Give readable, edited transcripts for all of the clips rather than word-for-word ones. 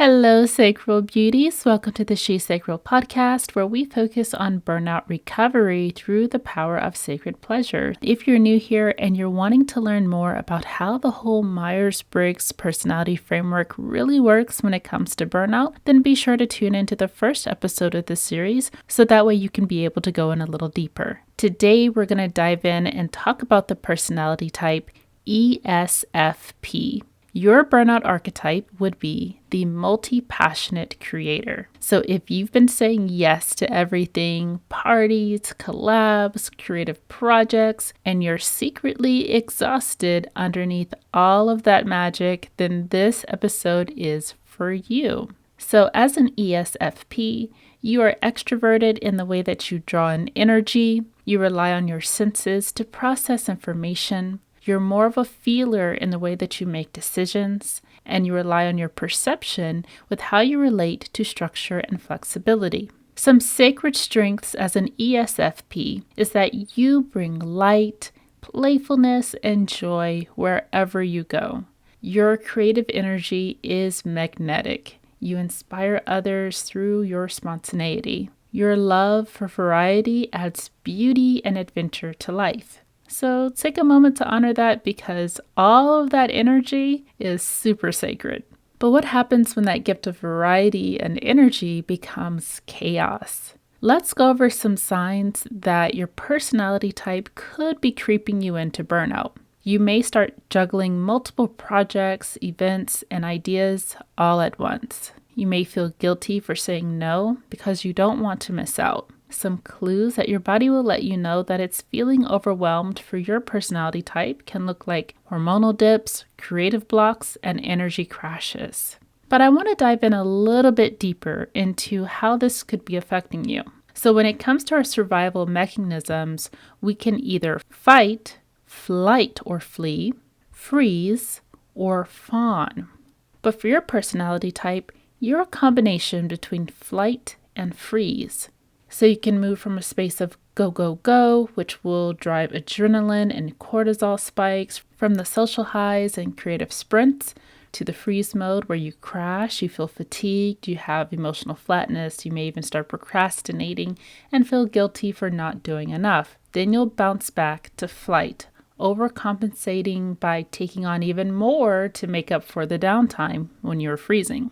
Hello, Sacral Beauties. Welcome to the She Sacral podcast, where we focus on burnout recovery through the power of sacred pleasure. If you're new here and you're wanting to learn more about how the whole Myers-Briggs personality framework really works when it comes to burnout, then be sure to tune into the first episode of this series so that way you can be able to go in a little deeper. Today, we're going to dive in and talk about the personality type ESFP. Your burnout archetype would be the multi-passionate creator. So if you've been saying yes to everything, parties, collabs, creative projects, and you're secretly exhausted underneath all of that magic, then this episode is for you. So as an ESFP, you are extroverted in the way that you draw in energy. You rely on your senses to process information. You're more of a feeler in the way that you make decisions, and you rely on your perception with how you relate to structure and flexibility. Some sacred strengths as an ESFP is that you bring light, playfulness, and joy wherever you go. Your creative energy is magnetic. You inspire others through your spontaneity. Your love for variety adds beauty and adventure to life. So take a moment to honor that because all of that energy is super sacred. But what happens when that gift of variety and energy becomes chaos? Let's go over some signs that your personality type could be creeping you into burnout. You may start juggling multiple projects, events, and ideas all at once. You may feel guilty for saying no because you don't want to miss out. Some clues that your body will let you know that it's feeling overwhelmed for your personality type can look like hormonal dips, creative blocks, and energy crashes. But I want to dive in a little bit deeper into how this could be affecting you. So when it comes to our survival mechanisms, we can either fight, flight or flee, freeze, or fawn. But for your personality type, you're a combination between flight and freeze. So you can move from a space of go, go, go, which will drive adrenaline and cortisol spikes from the social highs and creative sprints, to the freeze mode where you crash, you feel fatigued, you have emotional flatness, you may even start procrastinating and feel guilty for not doing enough. Then you'll bounce back to flight, overcompensating by taking on even more to make up for the downtime when you're freezing.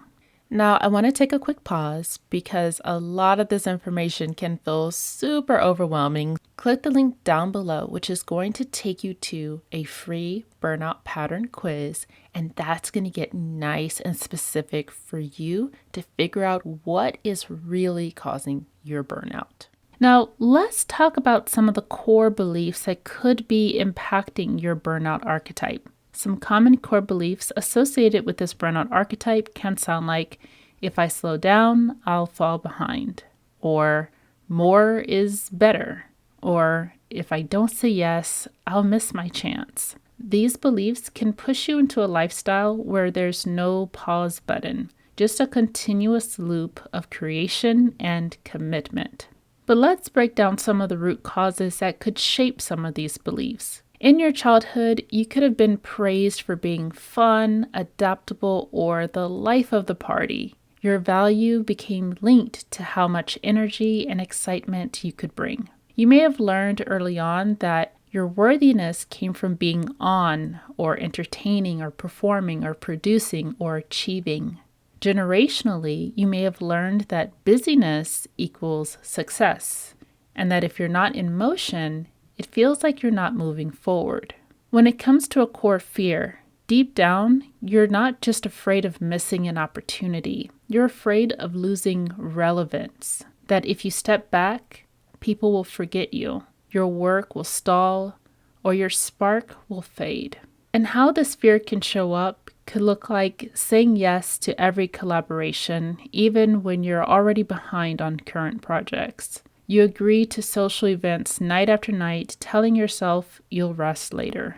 Now, I want to take a quick pause because a lot of this information can feel super overwhelming. Click the link down below, which is going to take you to a free burnout pattern quiz, and that's going to get nice and specific for you to figure out what is really causing your burnout. Now, let's talk about some of the core beliefs that could be impacting your burnout archetype. Some common core beliefs associated with this burnout archetype can sound like, if I slow down, I'll fall behind, or more is better, or if I don't say yes, I'll miss my chance. These beliefs can push you into a lifestyle where there's no pause button, just a continuous loop of creation and commitment. But let's break down some of the root causes that could shape some of these beliefs. In your childhood, you could have been praised for being fun, adaptable, or the life of the party. Your value became linked to how much energy and excitement you could bring. You may have learned early on that your worthiness came from being on, or entertaining, or performing, or producing, or achieving. Generationally, you may have learned that busyness equals success, and that if you're not in motion, it feels like you're not moving forward. When it comes to a core fear, deep down, you're not just afraid of missing an opportunity. You're afraid of losing relevance. That if you step back, people will forget you, your work will stall, or your spark will fade. And how this fear can show up could look like saying yes to every collaboration, even when you're already behind on current projects. You agree to social events night after night, telling yourself you'll rest later.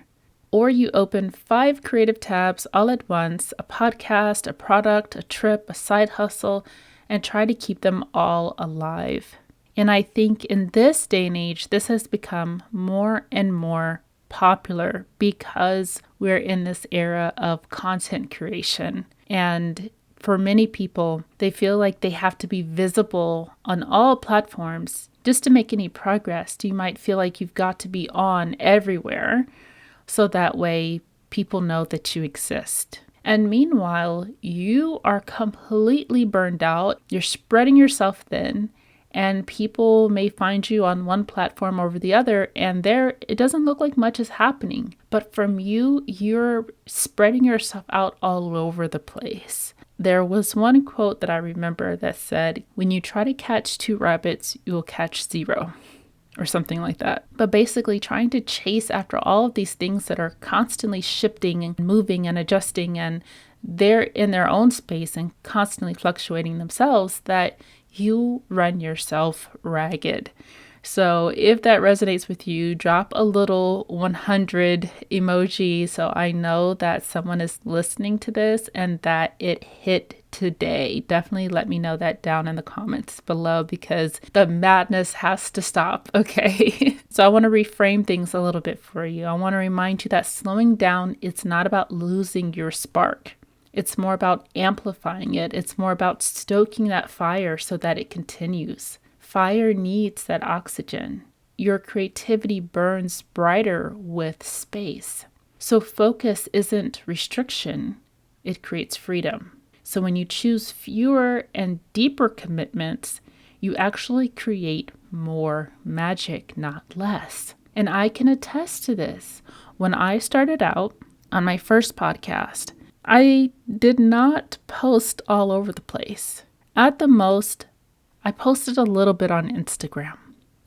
Or you open 5 creative tabs all at once, a podcast, a product, a trip, a side hustle, and try to keep them all alive. And I think in this day and age, this has become more and more popular because we're in this era of content creation. And For many people, they feel like they have to be visible on all platforms just to make any progress. You might feel like you've got to be on everywhere so that way people know that you exist. And meanwhile, you are completely burned out. You're spreading yourself thin, and people may find you on one platform over the other, and there it doesn't look like much is happening. But from you, you're spreading yourself out all over the place. There was one quote that I remember that said, "When you try to catch two rabbits, you will catch zero," or something like that. But basically trying to chase after all of these things that are constantly shifting and moving and adjusting, and they're in their own space and constantly fluctuating themselves, that you run yourself ragged. So if that resonates with you, drop a little 100 emoji so I know that someone is listening to this and that it hit today. Definitely let me know that down in the comments below, because the madness has to stop, okay? So I want to reframe things a little bit for you. I want to remind you that slowing down, it's not about losing your spark. It's more about amplifying it. It's more about stoking that fire so that it continues. Fire needs that oxygen. Your creativity burns brighter with space. So focus isn't restriction, it creates freedom. So when you choose fewer and deeper commitments, you actually create more magic, not less. And I can attest to this. When I started out on my first podcast, I did not post all over the place. At the most, I posted a little bit on Instagram.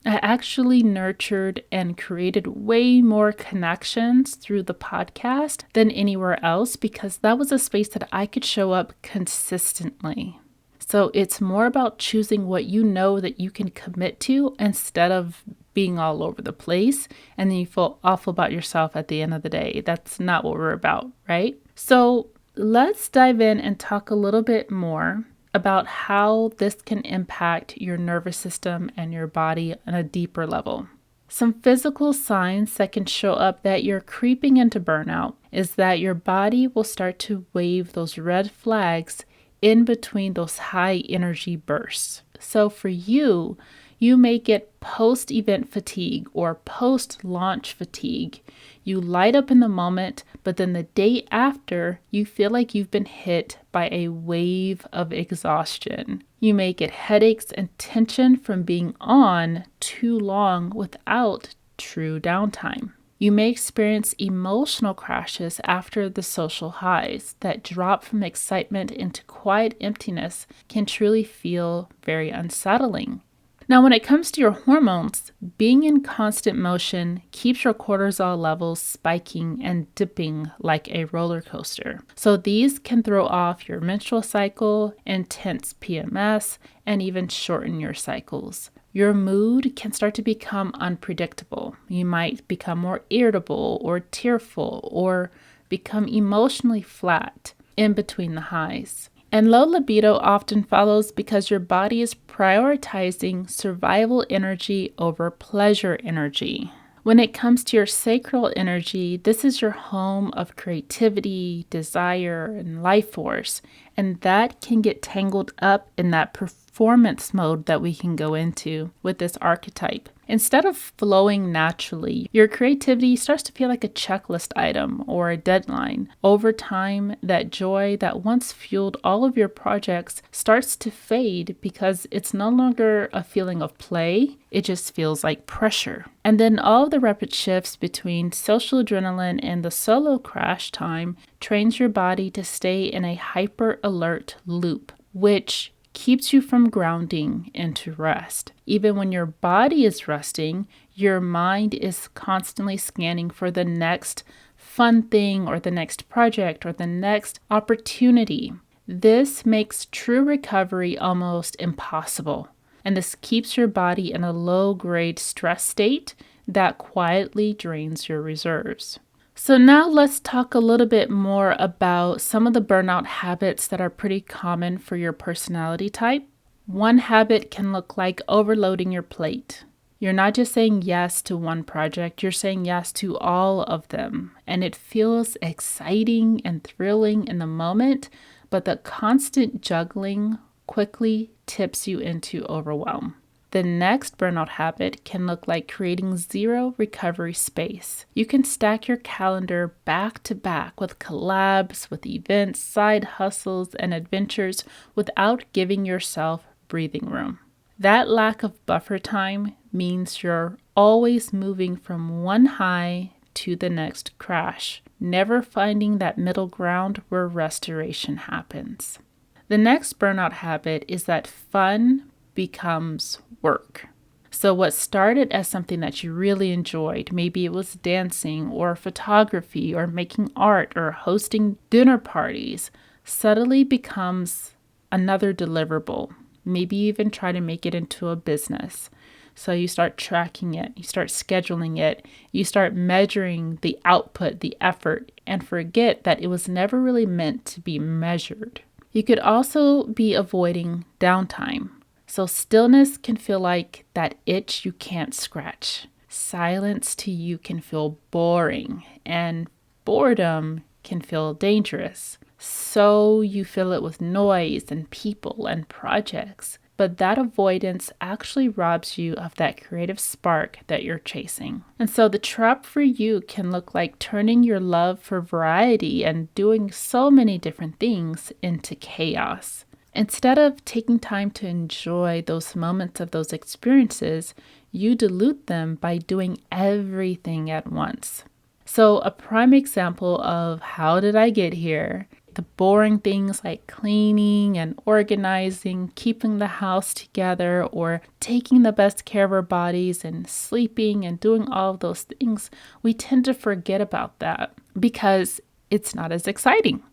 I actually nurtured and created way more connections through the podcast than anywhere else, because that was a space that I could show up consistently. So it's more about choosing what you know that you can commit to instead of being all over the place and then you feel awful about yourself at the end of the day. That's not what we're about, right? So let's dive in and talk a little bit more about how this can impact your nervous system and your body on a deeper level. Some physical signs that can show up that you're creeping into burnout is that your body will start to wave those red flags in between those high energy bursts. So for you, you may get post-event fatigue or post-launch fatigue. You light up in the moment, but then the day after, you feel like you've been hit by a wave of exhaustion. You may get headaches and tension from being on too long without true downtime. You may experience emotional crashes after the social highs. That drop from excitement into quiet emptiness can truly feel very unsettling. Now, when it comes to your hormones, being in constant motion keeps your cortisol levels spiking and dipping like a roller coaster. So these can throw off your menstrual cycle, intense PMS, and even shorten your cycles. Your mood can start to become unpredictable. You might become more irritable or tearful or become emotionally flat in between the highs. And low libido often follows because your body is prioritizing survival energy over pleasure energy. When it comes to your sacral energy, this is your home of creativity, desire, and life force. And that can get tangled up in that performance mode that we can go into with this archetype. Instead of flowing naturally, your creativity starts to feel like a checklist item or a deadline. Over time, that joy that once fueled all of your projects starts to fade because it's no longer a feeling of play, it just feels like pressure. And then all of the rapid shifts between social adrenaline and the solo crash time trains your body to stay in a hyper alert loop, which keeps you from grounding into rest. Even when your body is resting, your mind is constantly scanning for the next fun thing or the next project or the next opportunity. This makes true recovery almost impossible. And this keeps your body in a low-grade stress state that quietly drains your reserves. So now let's talk a little bit more about some of the burnout habits that are pretty common for your personality type. One habit can look like overloading your plate. You're not just saying yes to one project, you're saying yes to all of them. And it feels exciting and thrilling in the moment, but the constant juggling quickly tips you into overwhelm. The next burnout habit can look like creating zero recovery space. You can stack your calendar back to back with collabs, with events, side hustles, and adventures without giving yourself breathing room. That lack of buffer time means you're always moving from one high to the next crash, never finding that middle ground where restoration happens. The next burnout habit is that fun becomes work. So what started as something that you really enjoyed, maybe it was dancing or photography or making art or hosting dinner parties, suddenly becomes another deliverable. Maybe even try to make it into a business. So you start tracking it, you start scheduling it, you start measuring the output, the effort, and forget that it was never really meant to be measured. You could also be avoiding downtime. So stillness can feel like that itch you can't scratch. Silence to you can feel boring, and boredom can feel dangerous. So you fill it with noise and people and projects. But that avoidance actually robs you of that creative spark that you're chasing. And so the trap for you can look like turning your love for variety and doing so many different things into chaos. Instead of taking time to enjoy those moments of those experiences, you dilute them by doing everything at once. So a prime example of how did I get here? The boring things like cleaning and organizing, keeping the house together, or taking the best care of our bodies and sleeping and doing all of those things, we tend to forget about that because it's not as exciting.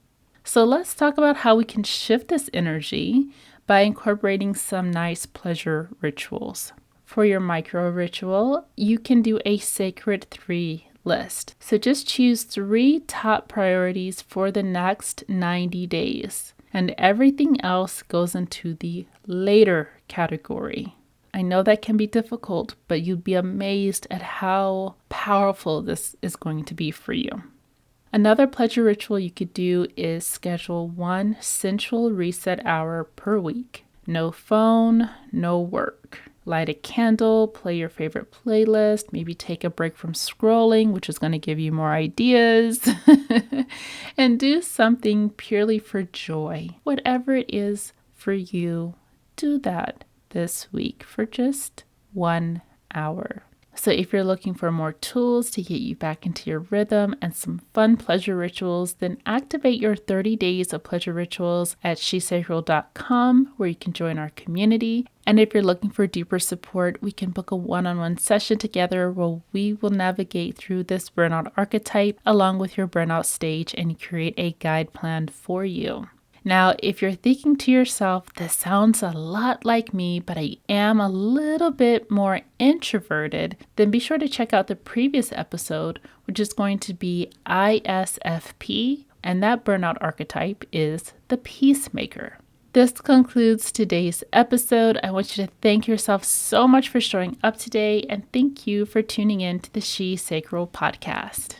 So let's talk about how we can shift this energy by incorporating some nice pleasure rituals. For your micro ritual, you can do a sacred 3 list. So just choose 3 top priorities for the next 90 days, and everything else goes into the later category. I know that can be difficult, but you'd be amazed at how powerful this is going to be for you. Another pleasure ritual you could do is schedule 1 sensual reset hour per week. No phone, no work. Light a candle, play your favorite playlist, maybe take a break from scrolling, which is going to give you more ideas, and do something purely for joy. Whatever it is for you, do that this week for just 1 hour. So if you're looking for more tools to get you back into your rhythm and some fun pleasure rituals, then activate your 30 days of pleasure rituals at shesacral.com, where you can join our community. And if you're looking for deeper support, we can book a one-on-one session together where we will navigate through this burnout archetype along with your burnout stage and create a guide plan for you. Now, if you're thinking to yourself, this sounds a lot like me, but I am a little bit more introverted, then be sure to check out the previous episode, which is going to be ESFP, and that burnout archetype is the peacemaker. This concludes today's episode. I want you to thank yourself so much for showing up today, and thank you for tuning in to the She Sacral podcast.